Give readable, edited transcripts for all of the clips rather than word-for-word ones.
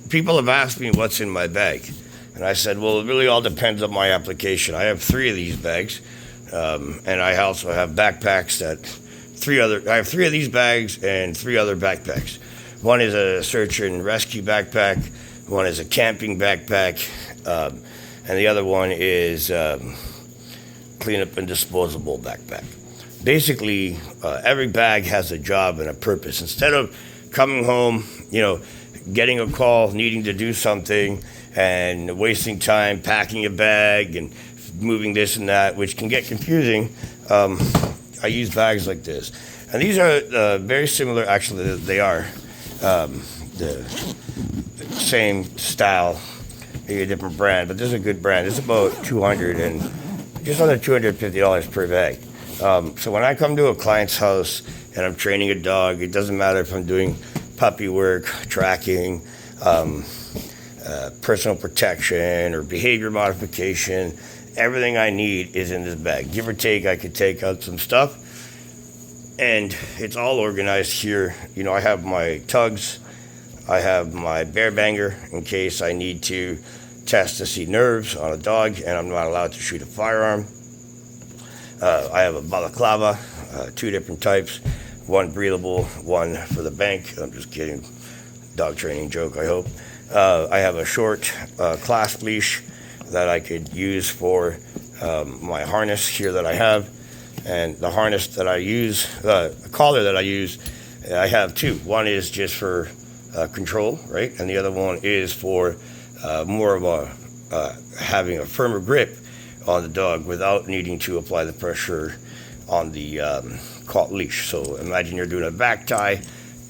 people have asked me what's in my bag, and I said, well, it really all depends on my application. I have three of these bags, and I also have backpacks that I have three of these bags and three other backpacks. One is a search and rescue backpack, one is a camping backpack, and the other one is cleanup and disposable backpack. Basically, every bag has a job and a purpose. Instead of coming home, getting a call, needing to do something, and wasting time packing a bag and moving this and that, which can get confusing, I use bags like this. And these are very similar, actually, they are the same style, maybe a different brand, but this is a good brand. It's about just under $250 per bag. So when I come to a client's house and I'm training a dog, it doesn't matter if I'm doing puppy work, tracking, personal protection, or behavior modification. Everything I need is in this bag. Give or take, I could take out some stuff, and it's all organized here. I have my tugs, I have my bear banger in case I need to test to see nerves on a dog and I'm not allowed to shoot a firearm. I have a balaclava, two different types, one breathable, one for the bank. I'm just kidding, dog training joke, I hope. I have a short clasp leash that I could use for my harness here that I have. And the harness that I use, the collar that I use, I have two. One is just for control, right? And the other one is for more of having a firmer grip on the dog without needing to apply the pressure on the caught leash. So imagine you're doing a back tie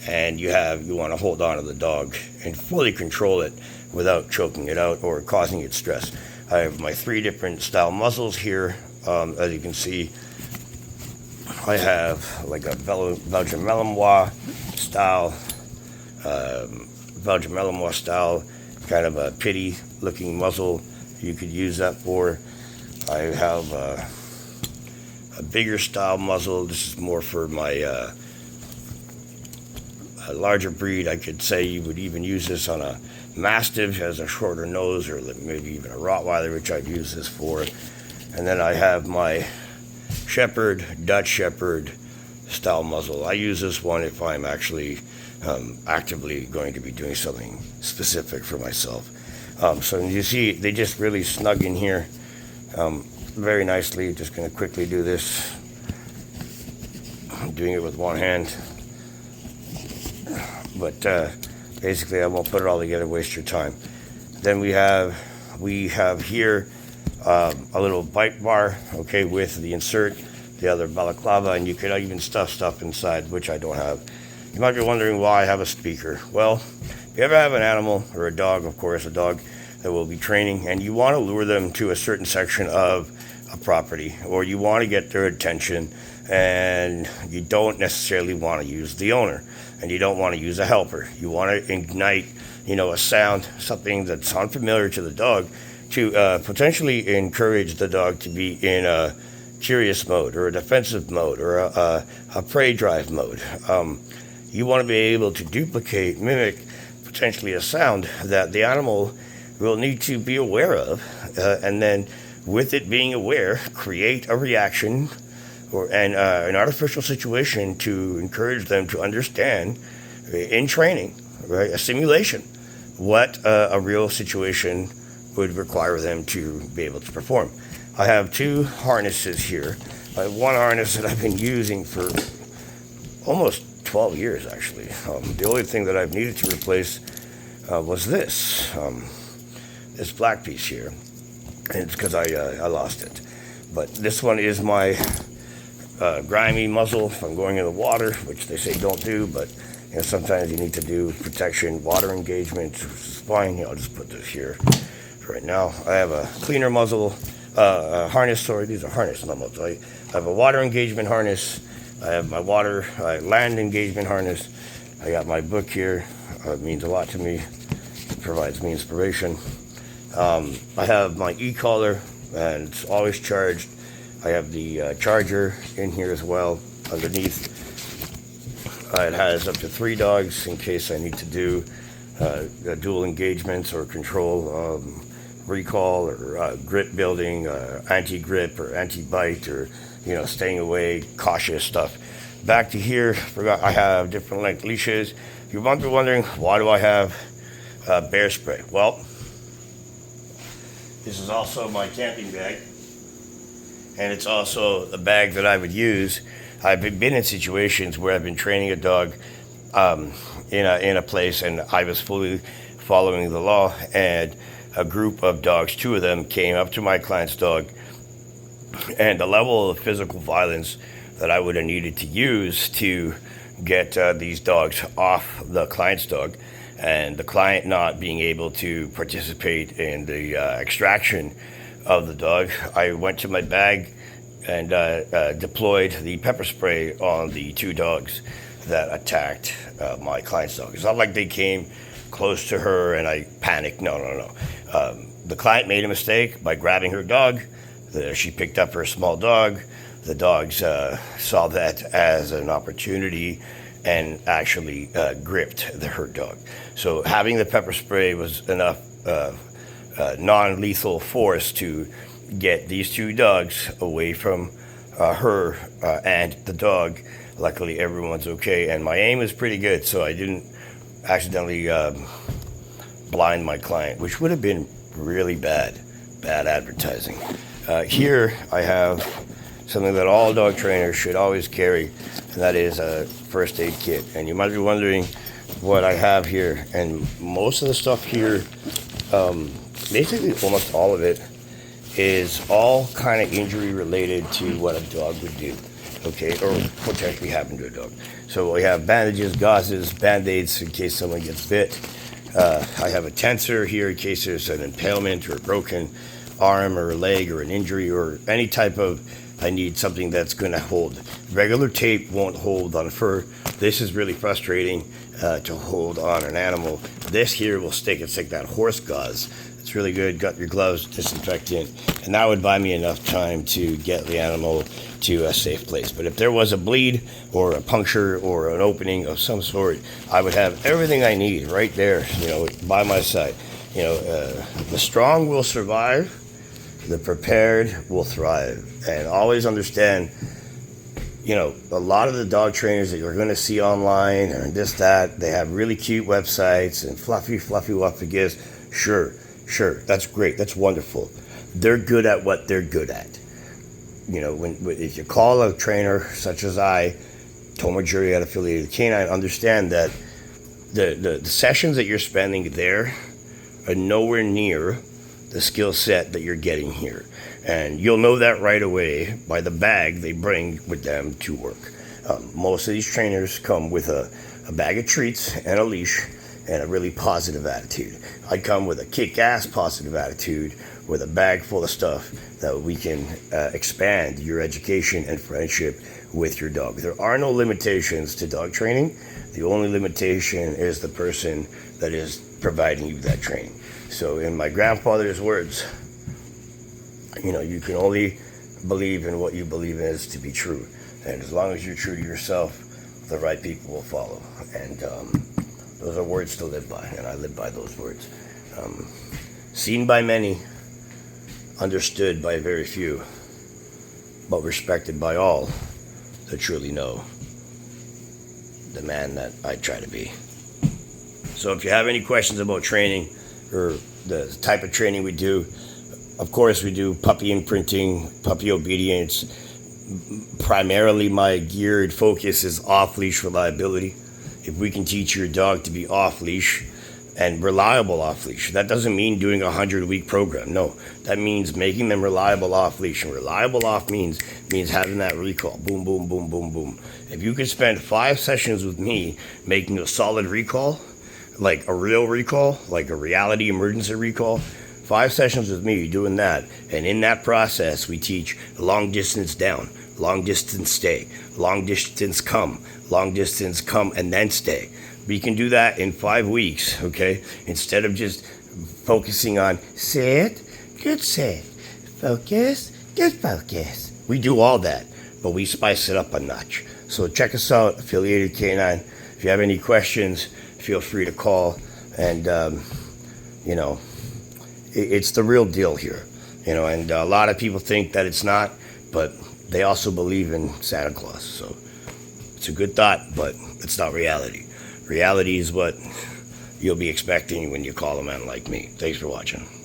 and you want to hold on to the dog and fully control it without choking it out or causing it stress. I have my three different style muzzles here. As you can see, I have like a Belgian Malinois style, kind of a pitty looking muzzle you could use that for. I have a bigger style muzzle. This is more for my a larger breed. I could say you would even use this on a Mastiff, has a shorter nose, or maybe even a Rottweiler, which I've used this for. And then I have my Shepherd, Dutch Shepherd style muzzle. I use this one if I'm actually actively going to be doing something specific for myself. So you see, they just really snug in here very nicely. Just going to quickly do this. I'm doing it with one hand. But basically, I won't put it all together, waste your time. Then we have here a little bite bar, okay, with the insert, the other balaclava, and you could even stuff stuff inside, which I don't have. You might be wondering why I have a speaker. Well, if you ever have an animal, or a dog, of course, a dog that will be training, and you want to lure them to a certain section of a property, or you want to get their attention, and you don't necessarily want to use the owner, and you don't want to use a helper. You want to ignite, a sound, something that's unfamiliar to the dog, to potentially encourage the dog to be in a curious mode, or a defensive mode, or a prey drive mode. You want to be able to mimic potentially a sound that the animal will need to be aware of, and then with it being aware, create a reaction and an artificial situation to encourage them to understand in training, right, a simulation, what a real situation would require them to be able to perform. I have two harnesses here. I have one harness that I've been using for almost 12 years, actually. The only thing that I've needed to replace was this black piece here, and it's because I lost it. But this one is my grimy muzzle if I'm going in the water, which they say don't do, but sometimes you need to do protection, water engagement, which is fine. I'll just put this here for right now. I have a cleaner muzzle, harness, sorry, these are harness, not muzzle. I have a water engagement harness. I have my land engagement harness. I got my book here. It means a lot to me. It provides me inspiration. I have my e-collar, and it's always charged. I have the charger in here as well underneath. It has up to 3 dogs in case I need to do dual engagements or control, recall or grip building, anti-grip or anti-bite, or staying away, cautious stuff. Back to here, forgot I have different length leashes. You might be wondering, why do I have bear spray? Well, this is also my camping bag, and it's also a bag that I would use. I've been in situations where I've been training a dog in a place, and I was fully following the law, and a group of dogs, 2 of them, came up to my client's dog, and the level of physical violence that I would have needed to use to get these dogs off the client's dog, and the client not being able to participate in the extraction of the dog, I went to my bag and deployed the pepper spray on the 2 dogs that attacked my client's dog. It's not like they came close to her and I panicked. No. The client made a mistake by grabbing her dog. She picked up her small dog. The dogs saw that as an opportunity and actually gripped the hurt dog. So having the pepper spray was enough non-lethal force to get these 2 dogs away from her and the dog. Luckily, everyone's okay, and my aim is pretty good, so I didn't accidentally blind my client, which would have been really bad advertising. Here I have something that all dog trainers should always carry, and that is a first aid kit. And you might be wondering what I have here, and most of the stuff here, basically almost all of it, is all kind of injury related to what a dog would do, okay, or potentially happen to a dog. So we have bandages, gauzes, band-aids in case someone gets bit. I have a tensor here in case there's an impalement or a broken arm or a leg or an injury or any type of, I need something that's going to hold. Regular tape won't hold on fur. This is really frustrating to hold on an animal. This here will stick. It's like that horse gauze. It's really good. Got your gloves, disinfectant, and that would buy me enough time to get the animal to a safe place. But if there was a bleed or a puncture or an opening of some sort, I would have everything I need right there, by my side. The strong will survive. The prepared will thrive. And always understand, a lot of the dog trainers that you're going to see online and this, that, they have really cute websites and fluffy gifts. Sure, that's great. That's wonderful. They're good at what they're good at. If you call a trainer such as I, Tomer Jury at Affiliated Canine, understand that the sessions that you're spending there are nowhere near the skill set that you're getting here. And you'll know that right away by the bag they bring with them to work. Most of these trainers come with a bag of treats and a leash and a really positive attitude. I come with a kick-ass positive attitude with a bag full of stuff that we can expand your education and friendship with your dog. There are no limitations to dog training. The only limitation is the person that is providing you that training. So in my grandfather's words, you can only believe in what you believe is to be true. And as long as you're true to yourself, the right people will follow. And those are words to live by, and I live by those words. Seen by many, understood by very few, but respected by all that truly know the man that I try to be. So if you have any questions about training or the type of training we do, of course we do puppy imprinting, puppy obedience. Primarily my geared focus is off-leash reliability. If we can teach your dog to be off-leash and reliable off-leash, that doesn't mean doing a 100-week program. No, that means making them reliable off-leash. And reliable off means having that recall. Boom, boom, boom, boom, boom. If you could spend 5 sessions with me making a solid recall, like a real recall, like a reality emergency recall, 5 sessions with me doing that, and in that process we teach long distance down, long distance stay, long distance come and then stay. We can do that in 5 weeks, okay? Instead of just focusing on sit, good sit, focus, good focus. We do all that, but we spice it up a notch. So check us out, Affiliated Canine. If you have any questions, feel free to call And you know, it's the real deal here. You know, and a lot of people think that it's not, but they also believe in Santa Claus. So it's a good thought, but it's not reality. Reality is what you'll be expecting when you call a man like me. Thanks for watching.